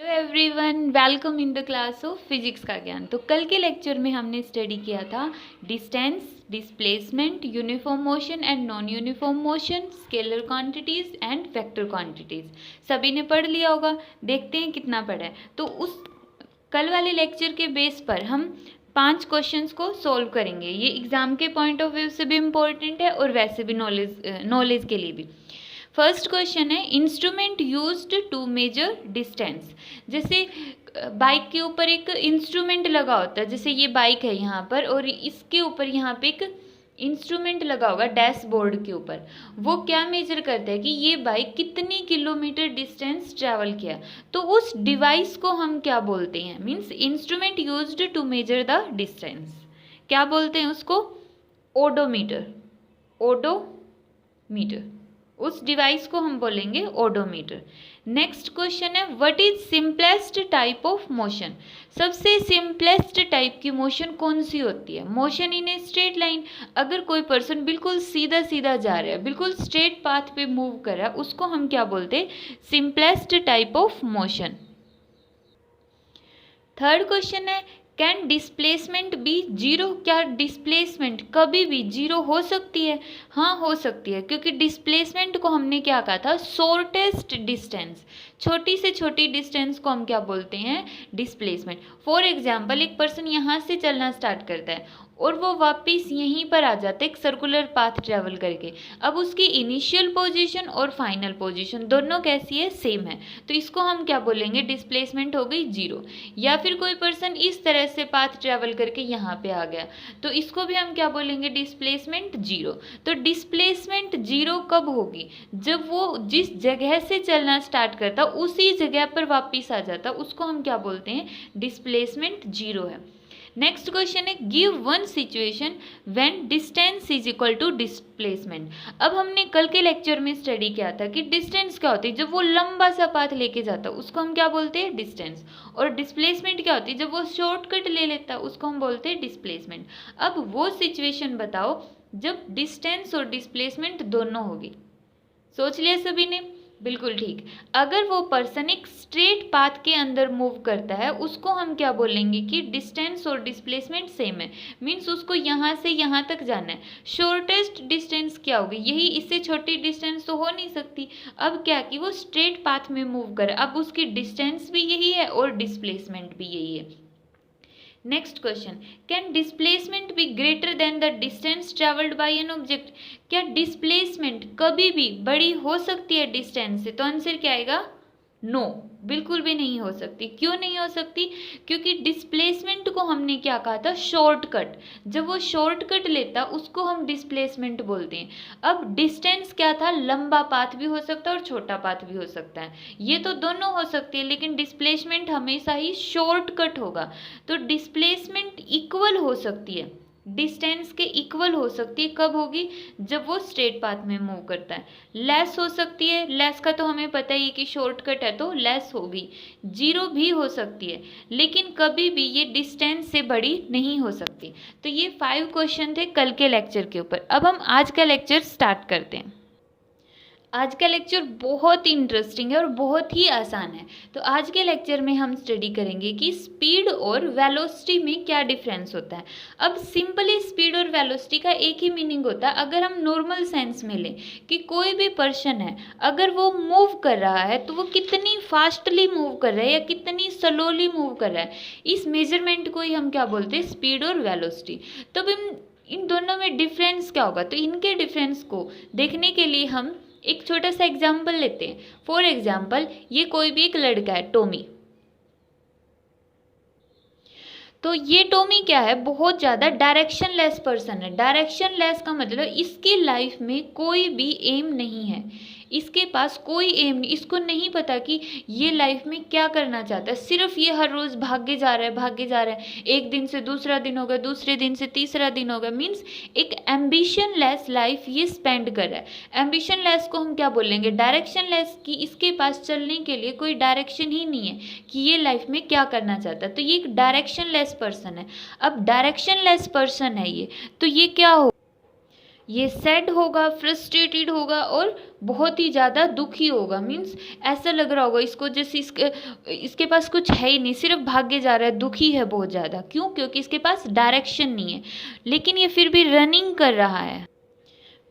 Hello everyone, welcome in the class of physics का ज्ञान। तो कल के लेक्चर में हमने स्टडी किया था distance, displacement, uniform motion and non uniform motion, scalar quantities and vector quantities. सभी ने पढ़ लिया होगा। देखते हैं कितना पढ़ा है। तो उस कल वाले लेक्चर के बेस पर हम 5 क्वेश्चंस को सॉल्व करेंगे। ये एग्जाम के पॉइंट ऑफ व्यू से भी इम्पोर्टेंट है और वैसे भी नॉलेज के लिए भी। फर्स्ट क्वेश्चन है instrument used to measure distance. जैसे बाइक के ऊपर एक इंस्ट्रूमेंट लगा होता है, जैसे ये बाइक है यहाँ पर और इसके ऊपर यहाँ पे एक इंस्ट्रूमेंट लगा होगा डैशबोर्ड के ऊपर। वो क्या मेजर करता है कि ये बाइक कितनी किलोमीटर डिस्टेंस ट्रैवल किया। तो उस डिवाइस को हम क्या बोलते हैं? Means instrument used to measure the distance, क्या बोलते हैं उसको? ओडोमीटर। ओडोमीटर, उस डिवाइस को हम बोलेंगे ओडोमीटर। नेक्स्ट क्वेश्चन है what is simplest type of motion. सबसे सिंपलेस्ट टाइप की मोशन कौन सी होती है? Motion in a straight line. अगर कोई पर्सन बिल्कुल सीधा सीधा जा रहा है, बिल्कुल स्ट्रेट पाथ पे मूव कर रहा है, उसको हम क्या बोलते हैं? Simplest type of motion. Third question है कैन डिस्प्लेसमेंट बी जीरो। क्या डिस्प्लेसमेंट कभी भी जीरो हो सकती है? हाँ, हो सकती है, क्योंकि डिस्प्लेसमेंट को हमने क्या कहा था? Shortest distance. छोटी से छोटी डिस्टेंस को हम क्या बोलते हैं? डिस्प्लेसमेंट। फॉर एग्जाम्पल, एक पर्सन यहाँ से चलना स्टार्ट करता है और वो वापस यहीं पर आ जाता है एक सर्कुलर पाथ ट्रेवल करके। अब उसकी इनिशियल पोजीशन और फाइनल पोजीशन दोनों कैसी है? सेम है। तो इसको हम क्या बोलेंगे? डिस्प्लेसमेंट हो गई जीरो। या फिर कोई पर्सन इस तरह से पाथ ट्रेवल करके यहाँ पे आ गया, तो इसको भी हम क्या बोलेंगे? Displacement zero. तो डिस्प्लेसमेंट जीरो कब होगी? जब वो जिस जगह से चलना स्टार्ट करता उसी जगह पर वापिस आ जाता, उसको हम क्या बोलते हैं? डिस्प्लेसमेंट जीरो है। नेक्स्ट क्वेश्चन है give one situation when distance is equal to displacement. अब हमने कल के लेक्चर में स्टडी किया था कि डिस्टेंस क्या होती है? जब वो लंबा सा पाथ लेके जाता है उसको हम क्या बोलते हैं? डिस्टेंस। और डिस्प्लेसमेंट क्या होती है? जब वो शॉर्टकट ले लेता है उसको हम बोलते हैं डिस्प्लेसमेंट। अब वो सिचुएशन बताओ जब डिस्टेंस और डिस्प्लेसमेंट दोनों होगी। सोच लिया सभी ने? बिल्कुल ठीक। अगर वो पर्सन एक स्ट्रेट पाथ के अंदर मूव करता है उसको हम क्या बोलेंगे कि डिस्टेंस और डिस्प्लेसमेंट सेम है। मीन्स उसको यहाँ से यहाँ तक जाना है। शॉर्टेस्ट डिस्टेंस क्या होगी? यही, इससे छोटी डिस्टेंस तो हो नहीं सकती। अब क्या कि वो स्ट्रेट पाथ में मूव करे, अब उसकी डिस्टेंस भी यही है और डिस्प्लेसमेंट भी यही है। Next question can displacement be greater than the distance travelled bye an object. क्या डिस्प्लेसमेंट कभी भी बड़ी हो सकती है डिस्टेंस से? तो आंसर क्या आएगा? नो, बिल्कुल भी नहीं हो सकती। क्यों नहीं हो सकती? क्योंकि डिस्प्लेसमेंट को हमने क्या कहा था? शॉर्टकट। जब वो शॉर्टकट लेता उसको हम डिस्प्लेसमेंट बोलते हैं। अब डिस्टेंस क्या था? लंबा पाथ भी हो सकता है और छोटा पाथ भी हो सकता है। ये तो दोनों हो सकती है, लेकिन डिस्प्लेसमेंट हमेशा ही शॉर्टकट होगा। तो डिस्प्लेसमेंट इक्वल हो सकती है, डिस्टेंस के इक्वल हो सकती है। कब होगी? जब वो स्ट्रेट पाथ में मूव करता है। लेस हो सकती है, लेस का तो हमें पता ही है कि शॉर्टकट है तो लेस होगी। जीरो भी हो सकती है, लेकिन कभी भी ये डिस्टेंस से बड़ी नहीं हो सकती। तो ये 5 क्वेश्चन थे कल के लेक्चर के ऊपर। अब हम आज का लेक्चर स्टार्ट करते हैं। आज का लेक्चर बहुत ही इंटरेस्टिंग है और बहुत ही आसान है। तो आज के लेक्चर में हम स्टडी करेंगे कि स्पीड और वेलोसिटी में क्या डिफरेंस होता है। अब सिंपली स्पीड और वेलोसिटी का एक ही मीनिंग होता है। अगर हम नॉर्मल सेंस में लें कि कोई भी पर्सन है, अगर वो मूव कर रहा है तो वो कितनी फास्टली मूव कर रहा है या कितनी स्लोली मूव कर रहा है, इस मेजरमेंट को ही हम क्या बोलते हैं? स्पीड और वेलोसिटी। तब इन दोनों में डिफरेंस क्या होगा? तो इनके डिफरेंस को देखने के लिए हम एक छोटा सा एग्जाम्पल लेते हैं। फॉर एग्जाम्पल, ये कोई भी एक लड़का है, टॉमी। तो ये टॉमी क्या है? बहुत ज़्यादा डायरेक्शन लेस पर्सन है। डायरेक्शन लेस का मतलब इसकी लाइफ में कोई भी एम नहीं है, इसके पास कोई एम नहीं। इसको नहीं पता कि ये लाइफ में क्या करना चाहता है। सिर्फ ये हर रोज़ भागे जा रहा है, भागे जा रहा है। एक दिन से दूसरा दिन हो गया, दूसरे दिन से तीसरा दिन हो गया। मीन्स एक एम्बिशन लेस लाइफ ये स्पेंड कर रहा है। एम्बिशन लेस को हम क्या बोलेंगे? Direction less. की इसके पास चलने के लिए कोई डायरेक्शन ही नहीं है कि ये लाइफ में क्या करना चाहता है। तो ये एक डायरेक्शन लेस पर्सन है। अब डायरेक्शन लेस पर्सन है ये, तो ये क्या हो? ये सैड होगा, फ्रस्ट्रेटेड होगा और बहुत ही ज़्यादा दुखी होगा। मीन्स ऐसा लग रहा होगा इसको जैसे इसके पास कुछ है ही नहीं, सिर्फ भागे जा रहा है, दुखी है बहुत ज़्यादा। क्यों? क्योंकि इसके पास डायरेक्शन नहीं है, लेकिन ये फिर भी रनिंग कर रहा है।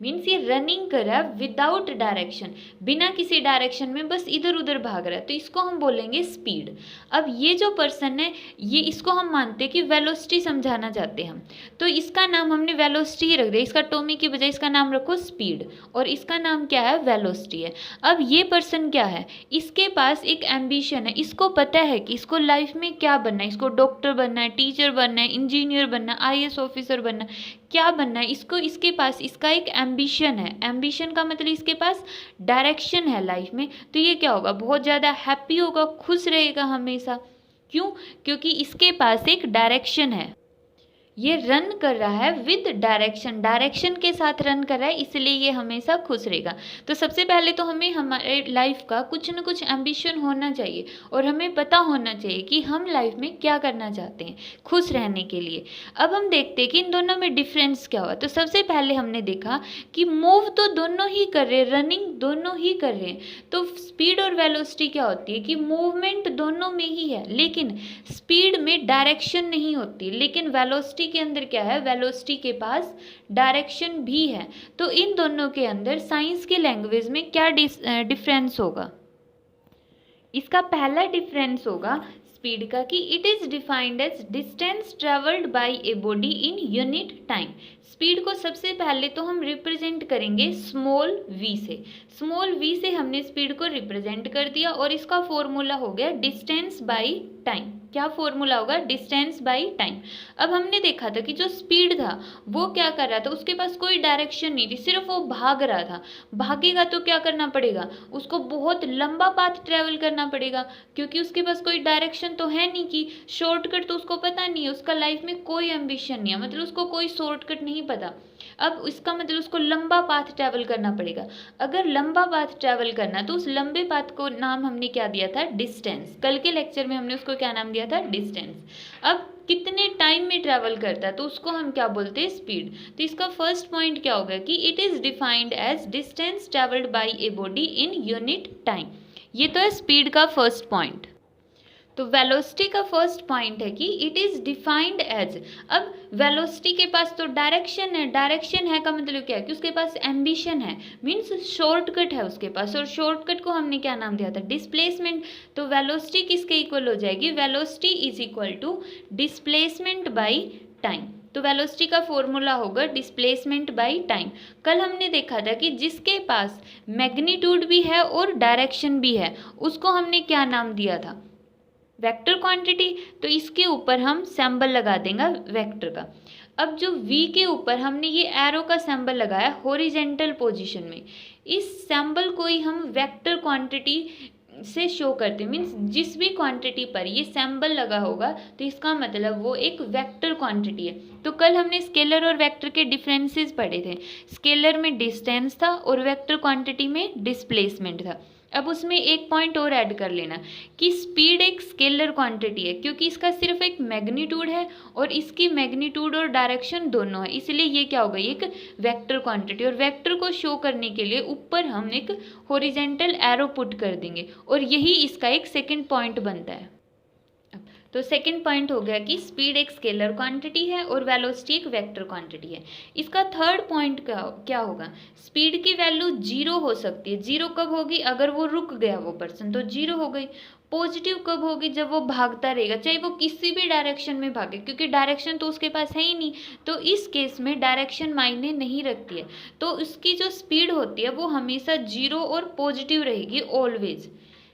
मीन्स ये रनिंग कर रहा है विदाउट डायरेक्शन, बिना किसी डायरेक्शन में बस इधर उधर भाग रहा है, तो इसको हम बोलेंगे स्पीड। अब ये जो पर्सन है, ये इसको हम मानते हैं कि वेलोसिटी समझाना चाहते हैं हम, तो इसका नाम हमने वेलोसिटी ही रख दिया। इसका टोमी की बजाय इसका नाम रखो स्पीड, और इसका नाम क्या है? वेलोसिटी है। अब ये पर्सन क्या है? इसके पास एक एम्बिशन है, इसको पता है कि इसको लाइफ में क्या बनना है। इसको डॉक्टर बनना है, टीचर बनना है, इंजीनियर बनना है, IAS ऑफिसर बनना है, क्या बनना है इसको। इसके पास इसका एक एम्बिशन है। एम्बिशन का मतलब इसके पास डायरेक्शन है लाइफ में। तो ये क्या होगा? बहुत ज़्यादा हैप्पी होगा, खुश रहेगा हमेशा। क्यों? क्योंकि इसके पास एक डायरेक्शन है। ये रन कर रहा है विद डायरेक्शन, डायरेक्शन के साथ रन कर रहा है, इसलिए ये हमेशा खुश रहेगा। तो सबसे पहले तो हमें हमारे लाइफ का कुछ न कुछ एम्बिशन होना चाहिए, और हमें पता होना चाहिए कि हम लाइफ में क्या करना चाहते हैं खुश रहने के लिए। अब हम देखते हैं कि इन दोनों में डिफरेंस क्या हुआ। तो सबसे पहले हमने देखा कि मूव तो दोनों ही कर रहे हैं, रनिंग दोनों ही कर रहे हैं। तो स्पीड और वेलोसिटी क्या होती है कि मूवमेंट दोनों में ही है, लेकिन स्पीड में डायरेक्शन नहीं होती, लेकिन वेलोसिटी के अंदर क्या है? वेलोसिटी के पास डायरेक्शन भी है। तो इन दोनों के अंदर साइंस की लैंग्वेज में क्या डिफरेंस होगा? इसका पहला डिफरेंस होगा स्पीड का कि it is defined as distance travelled by a body in unit time. Speed को सबसे पहले तो हम रिप्रेजेंट करेंगे स्मॉल v से। स्मॉल v से हमने स्पीड को रिप्रेजेंट कर दिया, और इसका फॉर्मूला हो गया डिस्टेंस बाय टाइम। क्या फॉर्मूला होगा? Distance by time. अब हमने देखा था कि जो स्पीड था वो क्या कर रहा था, उसके पास कोई डायरेक्शन नहीं थी, सिर्फ वो भाग रहा था। भागेगा तो क्या करना पड़ेगा? उसको बहुत लंबा पाथ ट्रेवल करना पड़ेगा, क्योंकि उसके पास कोई डायरेक्शन तो है नहीं कि शॉर्टकट तो उसको पता नहीं है। उसका लाइफ में कोई एम्बिशन नहीं है, मतलब उसको कोई शॉर्टकट नहीं पता। अब इसका मतलब उसको लंबा पाथ ट्रैवल करना पड़ेगा। अगर लंबा पाथ ट्रैवल करना, तो उस लंबे पाथ को नाम हमने क्या दिया था? डिस्टेंस। कल के लेक्चर में हमने उसको क्या नाम दिया था? डिस्टेंस। अब कितने टाइम में ट्रैवल करता है, तो उसको हम क्या बोलते हैं? स्पीड। तो इसका फर्स्ट पॉइंट क्या होगा कि it is defined as distance travelled by a body in unit time. ये तो है स्पीड का फर्स्ट पॉइंट। तो वेलोसिटी का फर्स्ट पॉइंट है कि इट इज डिफाइंड एज। अब वेलोसिटी के पास तो डायरेक्शन है, डायरेक्शन है का मतलब क्या है कि उसके पास एम्बिशन है, मीन्स शॉर्टकट है उसके पास, और शॉर्टकट को हमने क्या नाम दिया था? डिस्प्लेसमेंट। तो वेलोसिटी किसके इक्वल हो जाएगी? Velocity is equal to displacement by time. तो वेलोसिटी का फॉर्मूला होगा डिस्प्लेसमेंट बाय टाइम। कल हमने देखा था कि जिसके पास मैग्नीट्यूड भी है और डायरेक्शन भी है, उसको हमने क्या नाम दिया था? Vector quantity. तो इसके ऊपर हम सिंबल लगा देंगे वेक्टर का। अब जो v के ऊपर हमने ये एरो का सिंबल लगाया हॉरिजेंटल पोजीशन में, इस सिंबल को ही हम वेक्टर क्वांटिटी से शो करते हैं। मीन्स जिस भी क्वांटिटी पर ये सिंबल लगा होगा, तो इसका मतलब वो एक वेक्टर क्वांटिटी है। तो कल हमने स्केलर और वेक्टर के डिफरेंसेस पढ़े थे। स्केलर में डिस्टेंस था और वेक्टर क्वांटिटी में डिस्प्लेसमेंट था। अब उसमें एक पॉइंट और ऐड कर लेना कि स्पीड एक स्केलर क्वांटिटी है, क्योंकि इसका सिर्फ एक मैग्नीट्यूड है और इसकी मैग्नीट्यूड और डायरेक्शन दोनों है, इसलिए ये क्या होगा? एक वेक्टर क्वांटिटी। और वेक्टर को शो करने के लिए ऊपर हम एक हॉरिजेंटल एरो पुट कर देंगे, और यही इसका एक सेकंड पॉइंट बनता है। तो सेकंड पॉइंट हो गया कि स्पीड एक स्केलर क्वांटिटी है और वेलोसिटी एक वेक्टर क्वांटिटी है। इसका थर्ड पॉइंट क्या होगा? स्पीड की वैल्यू 0 हो सकती है। 0 कब होगी? अगर वो रुक गया वो पर्सन, तो 0 हो गई। पॉजिटिव कब होगी? जब वो भागता रहेगा, चाहे वो किसी भी डायरेक्शन में भागे, क्योंकि डायरेक्शन तो उसके पास है ही नहीं। तो इस केस में डायरेक्शन मायने नहीं रखती है, तो उसकी जो स्पीड होती है वो हमेशा 0 और पॉजिटिव रहेगी ऑलवेज।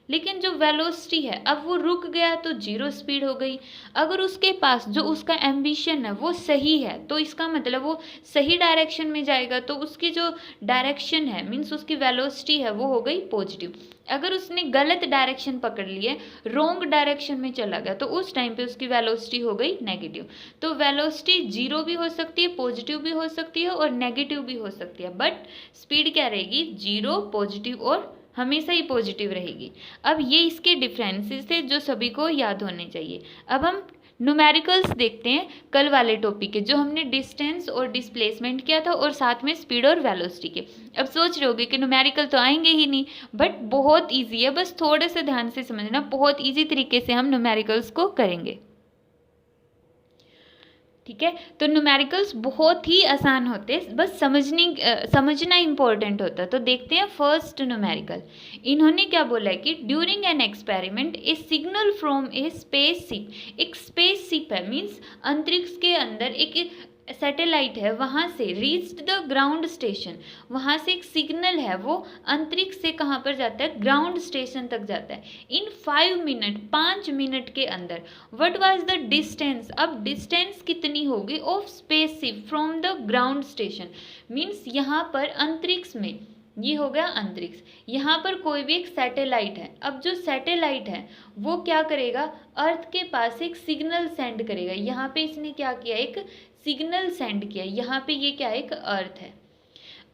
लेकिन जो वेलोसिटी है, अब वो रुक गया तो 0 स्पीड हो गई। अगर उसके पास जो उसका एम्बिशन है वो सही है, तो इसका मतलब वो सही डायरेक्शन में जाएगा, तो उसकी जो डायरेक्शन है मीन्स उसकी वेलोसिटी है वो हो गई पॉजिटिव। अगर उसने गलत डायरेक्शन पकड़ लिए, रॉन्ग डायरेक्शन में चला गया, तो उस टाइम पे उसकी वेलोसिटी हो गई नेगेटिव। तो वेलोसिटी 0 भी हो सकती है, पॉजिटिव भी हो सकती है और नेगेटिव भी हो सकती है, बट स्पीड क्या रहेगी? 0, पॉजिटिव और हमेशा ही पॉजिटिव रहेगी। अब ये इसके डिफरेंसेस थे जो सभी को याद होने चाहिए। अब हम न्यूमेरिकल्स देखते हैं कल वाले टॉपिक के, जो हमने डिस्टेंस और डिस्प्लेसमेंट किया था और साथ में स्पीड और वेलोसिटी के। अब सोच रहे होगे कि न्यूमेरिकल तो आएंगे ही नहीं, बट बहुत इजी है, बस थोड़े से ध्यान से समझना, बहुत इजी तरीके से हम न्यूमेरिकल्स को करेंगे। ठीक है, तो न्यूमेरिकल्स बहुत ही आसान होते हैं, बस समझना इंपॉर्टेंट होता है। तो देखते हैं फर्स्ट न्यूमेरिकल। इन्होंने क्या बोला है कि during an experiment A signal from A spaceship, एक स्पेसशिप है मीन्स अंतरिक्ष के अंदर एक सैटेलाइट है, वहाँ से रीच्ड द ग्राउंड स्टेशन, वहाँ से एक सिग्नल है वो अंतरिक्ष से कहाँ पर जाता है, ग्राउंड स्टेशन तक जाता है इन 5 मिनट, 5 मिनट के अंदर। व्हाट वाज द डिस्टेंस, अब डिस्टेंस कितनी होगी of spaceship from the ground station, means यहाँ पर अंतरिक्ष में, ये हो गया अंतरिक्ष, यहाँ पर कोई भी एक सैटेलाइट है। अब जो सैटेलाइट है वो क्या करेगा, अर्थ के पास एक सिग्नल सेंड करेगा। यहाँ पे इसने क्या किया, एक सिग्नल सेंड किया, यहाँ पे ये क्या है, एक अर्थ है।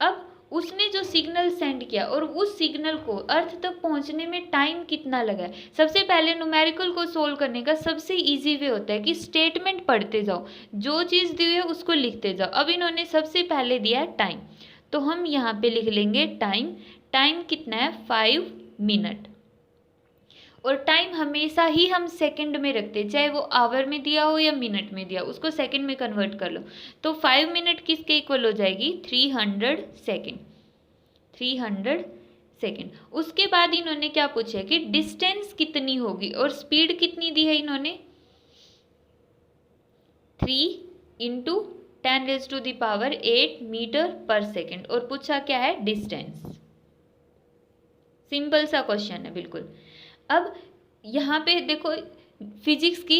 अब उसने जो सिग्नल सेंड किया और उस सिग्नल को अर्थ तक पहुंचने में टाइम कितना लगा है। सबसे पहले न्यूमेरिकल को सोल्व करने का सबसे इजी वे होता है कि स्टेटमेंट पढ़ते जाओ, जो चीज़ दी है उसको लिखते जाओ। अब इन्होंने सबसे पहले दिया है टाइम, तो हम यहाँ पे लिख लेंगे टाइम। टाइम कितना है, 5 मिनट, और टाइम हमेशा ही हम सेकंड में रखते हैं, चाहे वो आवर में दिया हो या मिनट में दिया, उसको सेकंड में कन्वर्ट कर लो। तो 5 मिनट किसके इक्वल हो जाएगी, 300 सेकंड, 300 सेकंड। उसके बाद इन्होंने क्या पूछा है कि डिस्टेंस कितनी होगी और स्पीड कितनी दी है इन्होंने, 3 इंटू 10⁸ मीटर पर सेकेंड, और पूछा क्या है, डिस्टेंस। सिंपल सा क्वेश्चन है बिल्कुल। अब यहाँ पे देखो फिजिक्स की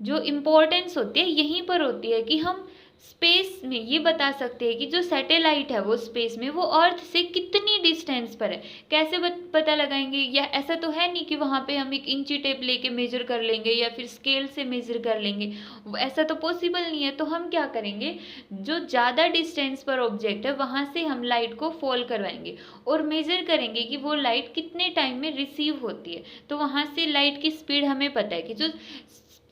जो इम्पोर्टेंस होती है यहीं पर होती है कि हम स्पेस में ये बता सकते हैं कि जो सैटेलाइट है वो स्पेस में, वो अर्थ से कितनी डिस्टेंस पर है। कैसे पता लगाएंगे, या ऐसा तो है नहीं कि वहाँ पे हम एक इंची टेप लेके मेजर कर लेंगे या फिर स्केल से मेजर कर लेंगे, ऐसा तो पॉसिबल नहीं है। तो हम क्या करेंगे, जो ज़्यादा डिस्टेंस पर ऑब्जेक्ट है वहाँ से हम लाइट को फॉल करवाएंगे और मेजर करेंगे कि वो लाइट कितने टाइम में रिसीव होती है। तो वहाँ से लाइट की स्पीड हमें पता है कि जो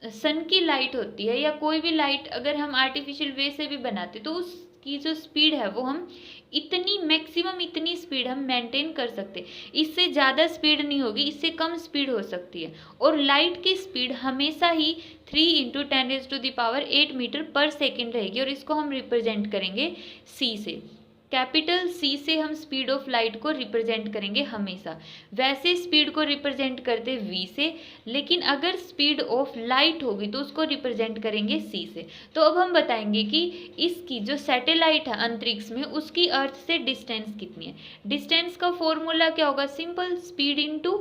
सन की लाइट होती है या कोई भी लाइट अगर हम आर्टिफिशियल वे से भी बनाते तो उसकी जो स्पीड है वो हम इतनी मैक्सिमम इतनी स्पीड हम मेंटेन कर सकते, इससे ज़्यादा स्पीड नहीं होगी, इससे कम स्पीड हो सकती है। और लाइट की स्पीड हमेशा ही 3 × 10⁸ मीटर पर सेकेंड रहेगी, और इसको हम रिप्रेजेंट करेंगे C से, कैपिटल C से हम स्पीड ऑफ लाइट को रिप्रेजेंट करेंगे हमेशा। वैसे स्पीड को रिप्रेजेंट करते V से, लेकिन अगर स्पीड ऑफ लाइट होगी तो उसको रिप्रेजेंट करेंगे C से। तो अब हम बताएंगे कि इसकी जो सैटेलाइट है अंतरिक्ष में उसकी अर्थ से डिस्टेंस कितनी है। डिस्टेंस का फॉर्मूला क्या होगा, सिंपल, स्पीड इनटू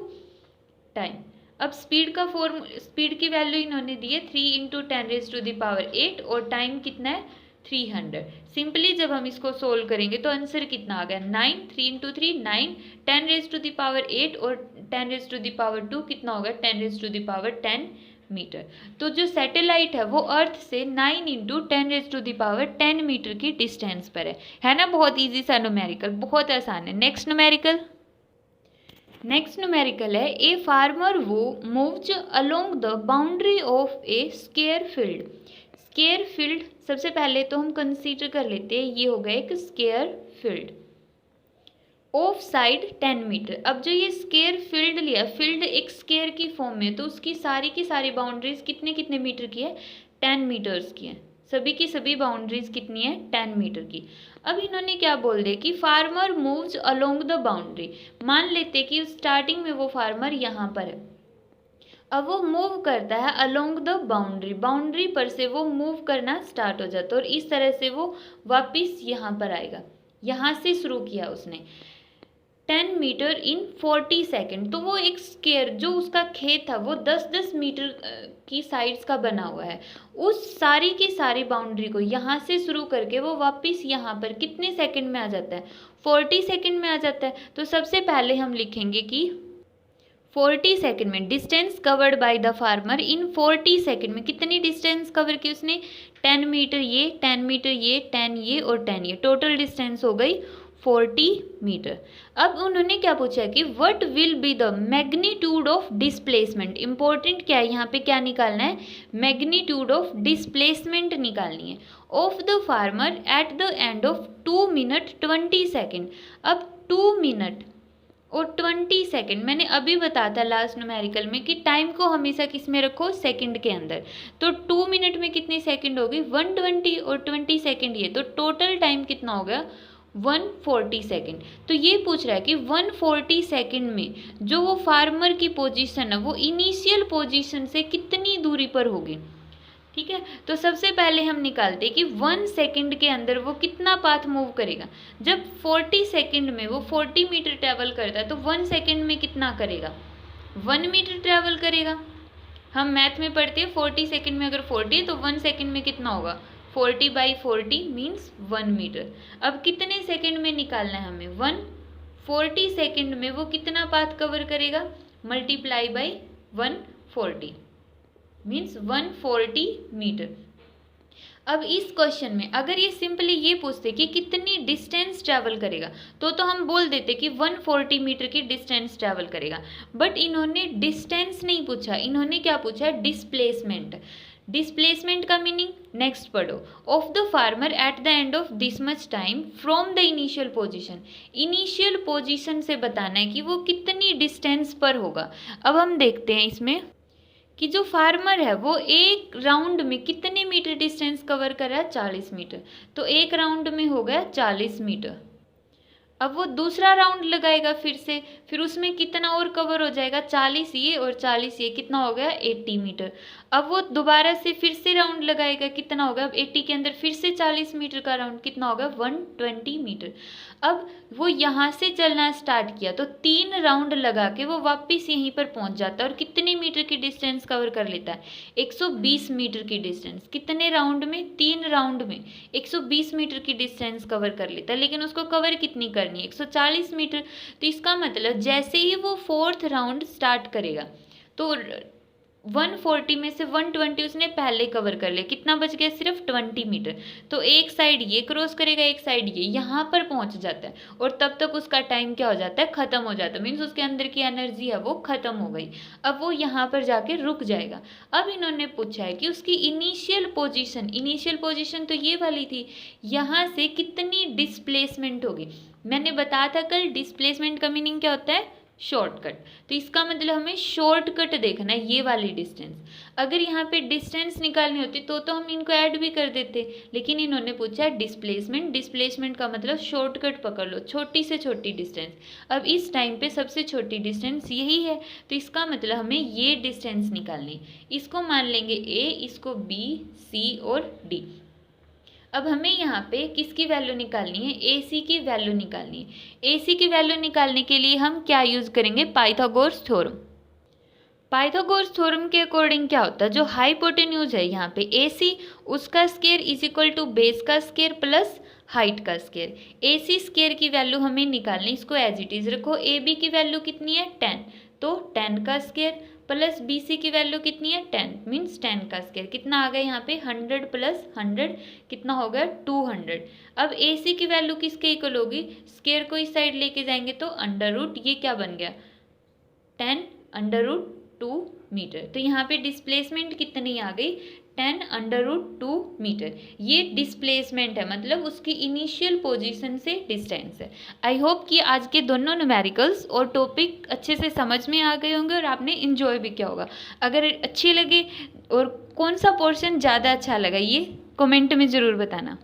टाइम। अब स्पीड की वैल्यू इन्होंने दी है 3 × 10⁸ और टाइम कितना है 300। सिंपली जब हम इसको सोल्व करेंगे तो आंसर कितना आ गया, 9, 3 × 3 9, 10⁸ और 10⁸ कितना होगा, 10⁸ मीटर। तो जो सैटेलाइट है वो अर्थ से 9 × 10⁸ मीटर की डिस्टेंस पर है ना। बहुत इजी सा न्यूमेरिकल, बहुत आसान है। नेक्स्ट न्यूमेरिकल है, ए फार्मर वो moves along the boundary of A square field. Square field सबसे पहले तो हम कंसीडर कर लेते हैं, ये हो गया एक square field of side 10 metre. अब जो ये स्क्वायर फील्ड लिया, फील्ड एक स्क्वायर की फॉर्म में, तो उसकी सारी की सारी बाउंड्रीज कितने मीटर की है, 10 मीटर्स की है। सभी की सभी बाउंड्रीज कितनी है, 10 मीटर की। अब इन्होंने क्या बोल दिया कि farmer moves along the boundary. मान लेते कि स्टार्टिंग में वो फार्मर यहाँ पर है, अब वो मूव करता है अलोंग द बाउंड्री, बाउंड्री पर से वो मूव करना स्टार्ट हो जाता है और इस तरह से वो वापस यहाँ पर आएगा। यहाँ से शुरू किया उसने 10 मीटर इन 40 सेकेंड। तो वो एक स्क्वायर जो उसका खेत था वो 10-10 मीटर की साइड्स का बना हुआ है, उस सारी की सारी बाउंड्री को यहाँ से शुरू करके वो वापस यहाँ पर कितने सेकेंड में आ जाता है, 40 सेकेंड में आ जाता है। तो सबसे पहले हम लिखेंगे कि 40 सेकेंड में distance covered by the farmer in 40 second में कितनी डिस्टेंस कवर की उसने, 10 मीटर ये, 10 मीटर ये, 10 ये और 10 ये, टोटल डिस्टेंस हो गई 140 मीटर। अब उन्होंने क्या पूछा है कि what will be the magnitude of displacement. Important क्या है यहाँ पे, क्या निकालना है, मैग्नीट्यूड ऑफ डिस्प्लेसमेंट निकालनी है of the farmer at the end of 2 minute 20 second. अब 2 मिनट और 20 सेकेंड मैंने अभी बताया था लास्ट न्यूमेरिकल में कि टाइम को हमेशा किस में रखो, सेकंड के अंदर। तो 2 मिनट में कितनी सेकंड होगी, 120 और 20 सेकंड ये, तो टोटल टाइम कितना हो गया 140 सेकेंड। तो ये पूछ रहा है कि 140 सेकेंड में जो वो फार्मर की पोजीशन है वो इनिशियल पोजीशन से कितनी दूरी पर होगी। ठीक है, तो सबसे पहले हम निकालते हैं कि 1 सेकेंड के अंदर वो कितना पाथ मूव करेगा। जब 40 सेकेंड में वो 40 मीटर ट्रैवल करता है तो 1 सेकेंड में कितना करेगा, 1 मीटर ट्रैवल करेगा। हम मैथ में पढ़ते हैं 40 सेकेंड में अगर 40 है तो 1 सेकेंड में कितना होगा, 40/40 मीन्स 1 मीटर। अब कितने सेकेंड में निकालना है हमें, 140 सेकेंड में वो कितना पाथ कवर करेगा, मल्टीप्लाई बाई 140 मीन्स 140 मीटर। अब इस क्वेश्चन में अगर ये सिंपली ये पूछते कि कितनी डिस्टेंस ट्रैवल करेगा तो हम बोल देते कि 140 मीटर की डिस्टेंस ट्रैवल करेगा। बट इन्होंने डिस्टेंस नहीं पूछा, इन्होंने क्या पूछा, डिस्प्लेसमेंट। डिस्प्लेसमेंट का मीनिंग नेक्स्ट पढ़ो, of the farmer at the end of this much time from the initial position. Initial position से बताना है कि वो कितनी डिस्टेंस पर होगा। अब हम देखते हैं इसमें कि जो फार्मर है वो एक राउंड में कितने मीटर डिस्टेंस कवर कर रहा है, 40 मीटर। तो एक राउंड में हो गया 40 मीटर। अब वो दूसरा राउंड लगाएगा फिर से, फिर उसमें कितना और कवर हो जाएगा, 40 ये और 40 ये, कितना हो गया 80 मीटर। अब वो दोबारा से फिर से राउंड लगाएगा, कितना होगा, अब 80 के अंदर फिर से 40 मीटर का राउंड, कितना होगा 120 मीटर। अब वो यहाँ से चलना स्टार्ट किया तो 3 राउंड लगा के वो वापस यहीं पर पहुँच जाता है और कितने मीटर की डिस्टेंस कवर कर लेता है, 120 मीटर की डिस्टेंस। कितने राउंड में, 3 राउंड में 120 मीटर की डिस्टेंस कवर कर लेता है। लेकिन उसको कवर कितनी करनी है, 140 मीटर। तो इसका मतलब जैसे ही वो 4th राउंड स्टार्ट करेगा तो 140 में से 120 उसने पहले कवर कर लिया, कितना बच गया, सिर्फ 20 मीटर। तो एक साइड ये क्रॉस करेगा, एक साइड ये, यहाँ पर पहुँच जाता है और तब तक उसका टाइम क्या हो जाता है, ख़त्म हो जाता है। मीन्स उसके अंदर की एनर्जी है वो ख़त्म हो गई। अब वो यहाँ पर जाके रुक जाएगा। अब इन्होंने पूछा है कि उसकी इनिशियल पोजीशन तो ये वाली थी, यहाँ से कितनी डिस्प्लेसमेंट होगी। मैंने बताया था कल डिस्प्लेसमेंट का मीनिंग क्या होता है, शॉर्टकट। तो इसका मतलब हमें शॉर्टकट देखना है, ये वाली डिस्टेंस। अगर यहाँ पे डिस्टेंस निकालनी होती तो हम इनको ऐड भी कर देते, लेकिन इन्होंने पूछा डिस्प्लेसमेंट का मतलब शॉर्टकट पकड़ लो, छोटी से छोटी डिस्टेंस। अब इस टाइम पे सबसे छोटी डिस्टेंस यही है, तो इसका मतलब हमें ये डिस्टेंस निकालनी। इसको मान लेंगे ए, इसको बी, सी और डी। अब हमें यहाँ पे किसकी वैल्यू निकालनी है, AC की वैल्यू निकालनी है। AC की वैल्यू निकालने के लिए हम क्या यूज़ करेंगे, पाइथागोरस थ्योरम। पाइथागोरस थ्योरम के अकॉर्डिंग क्या होता है, जो हाइपोटेन्यूज है यहाँ पे AC, उसका square is equal to base का स्क्वायर प्लस हाइट का स्क्वायर। AC स्क्वायर की वैल्यू हमें निकालनी, इसको एज इट इज़ रखो। AB की वैल्यू कितनी है 10, तो 10 का स्क्वायर प्लस BC की वैल्यू कितनी है 10 मीन्स 10 का स्क्वायर। कितना आ गया यहाँ पे 100 प्लस 100 कितना हो गया 200। अब AC की वैल्यू किसके इक्वल होगी, स्क्वायर को इस साइड लेके जाएंगे तो अंडर रूट, ये क्या बन गया 10 अंडर रूट 2 मीटर। तो यहाँ पे डिस्प्लेसमेंट कितनी आ गई 10 अंडर रूट 2 मीटर। ये डिस्प्लेसमेंट है, मतलब उसकी इनिशियल पोजीशन से डिस्टेंस है। आई होप कि आज के दोनों न्यूमेरिकल्स और टॉपिक अच्छे से समझ में आ गए होंगे और आपने इन्जॉय भी किया होगा। अगर अच्छे लगे और कौन सा पोर्शन ज़्यादा अच्छा लगा ये कमेंट में ज़रूर बताना।